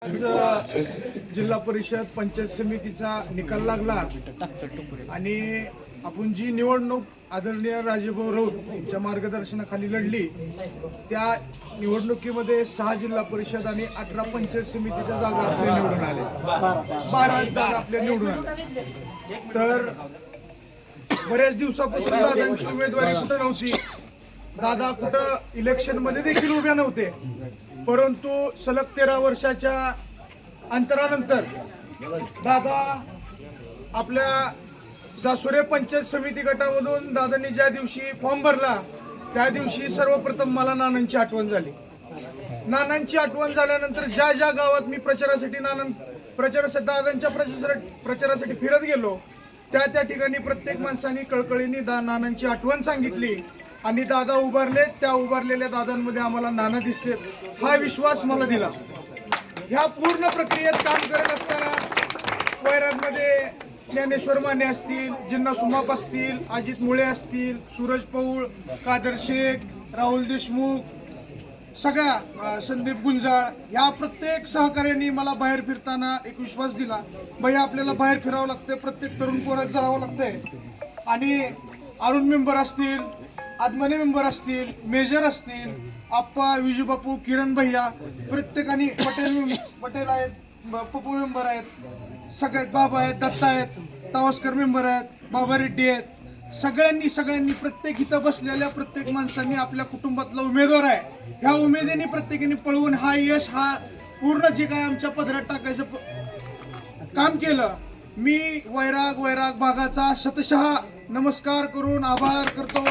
आज जिल्हा परिषद पंचायत समितीचा निकाल लागला आणि आपण जी निवडणूक आदरणीय राजेभाऊ राऊत यांच्या मार्गदर्शनाखाली लढली त्या निवडणुकीमध्ये 6 जिल्हा परिषद आणि 18 पंचायत समितीच्या जागा आपल्या निवडून आल्या, 12 जागा आपल्या निवडून आल्या. तर बऱ्याच दिवसापासून दादांची उमेदवारी कुठं नव्हती, दादा कुठं इलेक्शन मध्ये देखील उभ्या नव्हते. परंतु सलग 13 वर्षाच्या अंतरानंतर दादा आपल्या सासुरे पंचायत समिती गटामधून दादांनी ज्या दिवशी फॉर्म भरला त्या दिवशी सर्वप्रथम मला नानांची आठवण झाली. नानांची आठवण झाल्यानंतर ज्या ज्या गावात मी प्रचारासाठी दादांच्या प्रचारासाठी फिरत गेलो त्या ठिकाणी प्रत्येक माणसाने कळकळीने नानांची आठवण सांगितली आणि दादा उभारले. त्या उभारलेल्या दादांमध्ये आम्हाला नाना दिसते हा विश्वास मला दिला. ह्या पूर्ण प्रक्रियेत काम करत असताना वैरागमध्ये ज्ञानेश्वर माने असतील, जिन्ना सुमाप असतील, अजित मुळे असतील, सूरज पौळ, कादर शेख, राहुल देशमुख, सगळ्या संदीप गुंजाळ या प्रत्येक सहकार्याने मला बाहेर फिरताना एक विश्वास दिला. भैया आपल्याला बाहेर फिरावं लागतंय, प्रत्येक तरुण पोरात जावं लागतंय. आणि अरुण मेंबर असतील, आदमने मेंबर असतील, मेजर असतील, आप्पा, विजूबापू, किरण भैया, प्रत्येकाने पटेल आहेत, पप्पू मेंबर आहेत, सगळ्यात बाबा आहेत, दत्ता आहेत, तावस्कर मेंबर आहेत, बाबा रेड्डी आहेत. सगळ्यांनी प्रत्येक इथं बसलेल्या प्रत्येक माणसांनी आपल्या कुटुंबातला उमेदवार आहे ह्या उमेदीने प्रत्येकाने पळवून हा यश हा पूर्ण जे काय आमच्या पदरात टाकायचं काम केलं. मी वैराग भागाचा शतशः नमस्कार करून आभार करतो.